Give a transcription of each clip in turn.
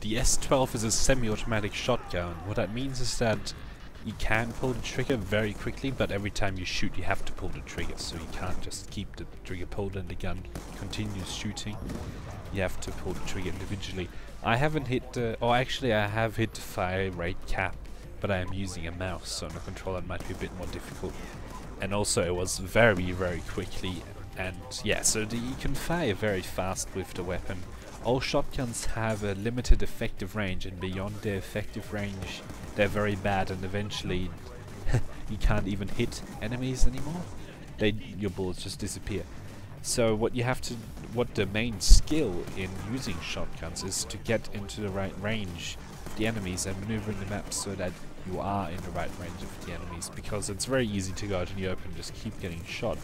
the S12 is a semi-automatic shotgun. What that means is that you can pull the trigger very quickly, but every time you shoot you have to pull the trigger, so you can't just keep the trigger pulled and the gun continues shooting. You have to pull the trigger individually. I haven't hit or actually I have hit the fire rate cap, but I am using a mouse, so on a controller it might be a bit more difficult. And also it was very quickly, and yeah, so you can fire very fast with the weapon. All shotguns have a limited effective range, and beyond their effective range they're very bad, and eventually you can't even hit enemies anymore. Your bullets just disappear. So what the main skill in using shotguns is to get into the right range of the enemies and maneuvering the map so that you are in the right range of the enemies, because it's very easy to go out in the open and just keep getting shot.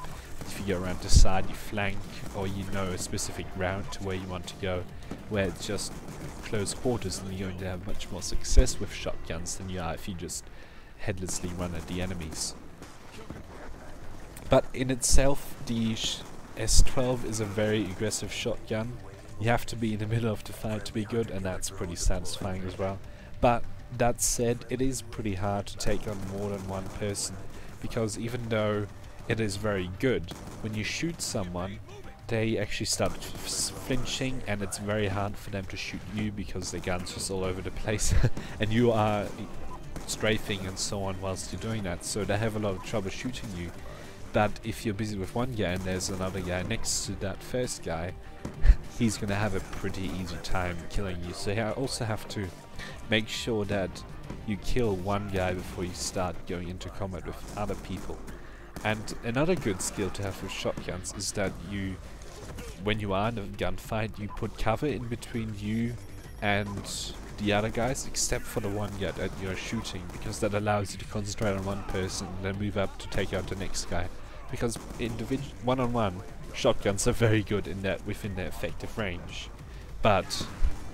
If you go around the side, you flank, or you know a specific route to where you want to go, where it's just close quarters, and you're going to have much more success with shotguns than you are if you just headlessly run at the enemies. But in itself, the S12 is a very aggressive shotgun. You have to be in the middle of the fight to be good, and that's pretty satisfying as well. But that said, it is pretty hard to take on more than one person, because even though it is very good, when you shoot someone they actually start flinching, and it's very hard for them to shoot you because their gun's just all over the place and you are strafing and so on whilst you're doing that, so they have a lot of trouble shooting you. But if you're busy with one guy and there's another guy next to that first guy, he's gonna have a pretty easy time killing you. So you also have to make sure that you kill one guy before you start going into combat with other people. And another good skill to have with shotguns is that when you are in a gunfight, you put cover in between you and the other guys, except for the one guy that you're shooting, because that allows you to concentrate on one person and then move up to take out the next guy. Because one-on-one shotguns are very good within their effective range, but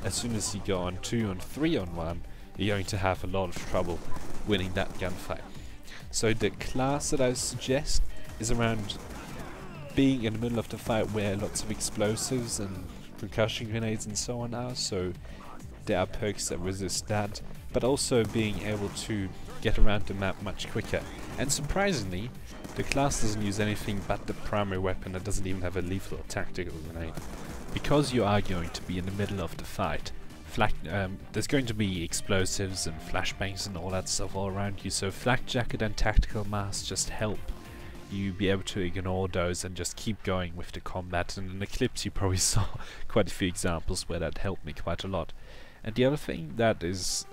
as soon as you go on 2 and 3-on-1, you're going to have a lot of trouble winning that gunfight. So the class that I suggest is around being in the middle of the fight where lots of explosives and percussion grenades and so on are, so there are perks that resist that, but also being able to get around the map much quicker. And surprisingly, the class doesn't use anything but the primary weapon. It doesn't even have a lethal or tactical grenade. Because you are going to be in the middle of the fight, there's going to be explosives and flashbangs and all that stuff all around you, so flak jacket and tactical mask just help you be able to ignore those and just keep going with the combat. And in the clips you probably saw quite a few examples where that helped me quite a lot. And the other thing that is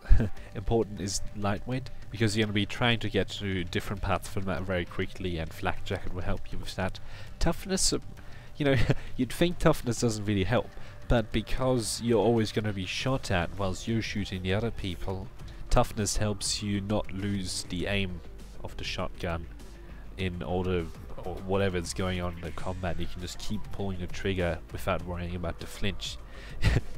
important is lightweight, because you're going to be trying to get to different parts of the map very quickly, and flak jacket will help you with that. Toughness, you know, you'd think toughness doesn't really help, but because you're always going to be shot at whilst you're shooting the other people, toughness helps you not lose the aim of the shotgun in order, or whatever's going on in the combat. You can just keep pulling the trigger without worrying about the flinch.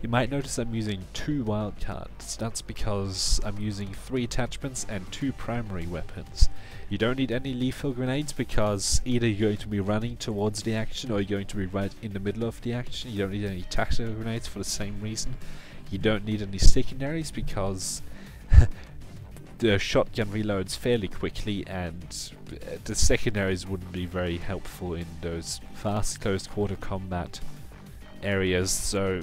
You might notice I'm using 2 wildcards. That's because I'm using 3 attachments and 2 primary weapons. You don't need any lethal grenades, because either you're going to be running towards the action or you're going to be right in the middle of the action. You don't need any tactical grenades for the same reason. You don't need any secondaries, because the shotgun reloads fairly quickly, and the secondaries wouldn't be very helpful in those fast close quarter combat areas, so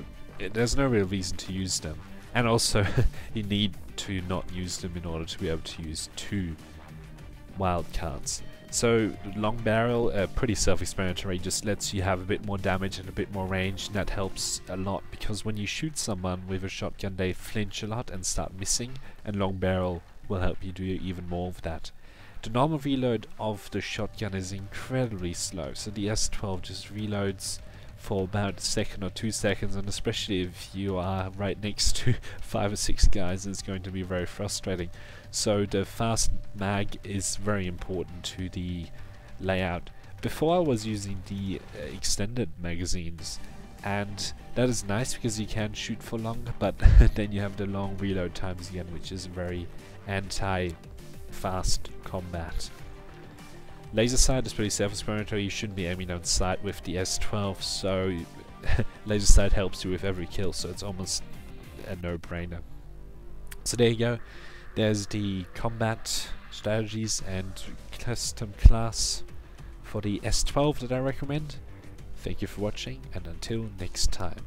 there's no real reason to use them. And also you need to not use them in order to be able to use 2 wildcards. So long barrel, pretty self-explanatory, just lets you have a bit more damage and a bit more range, and that helps a lot, because when you shoot someone with a shotgun they flinch a lot and start missing, and long barrel will help you do even more of that. The normal reload of the shotgun is incredibly slow, so the S12 just reloads for about a second or 2 seconds, and especially if you are right next to 5 or 6 guys, it's going to be very frustrating. So the fast mag is very important to the layout. Before I was using the extended magazines, and that is nice because you can shoot for longer, but then you have the long reload times again, which is very anti-fast combat. Laser sight is pretty self-explanatory. You shouldn't be aiming on sight with the S12, so laser sight helps you with every kill, so it's almost a no-brainer. So there you go. There's the combat strategies and custom class for the S12 that I recommend. Thank you for watching, and until next time.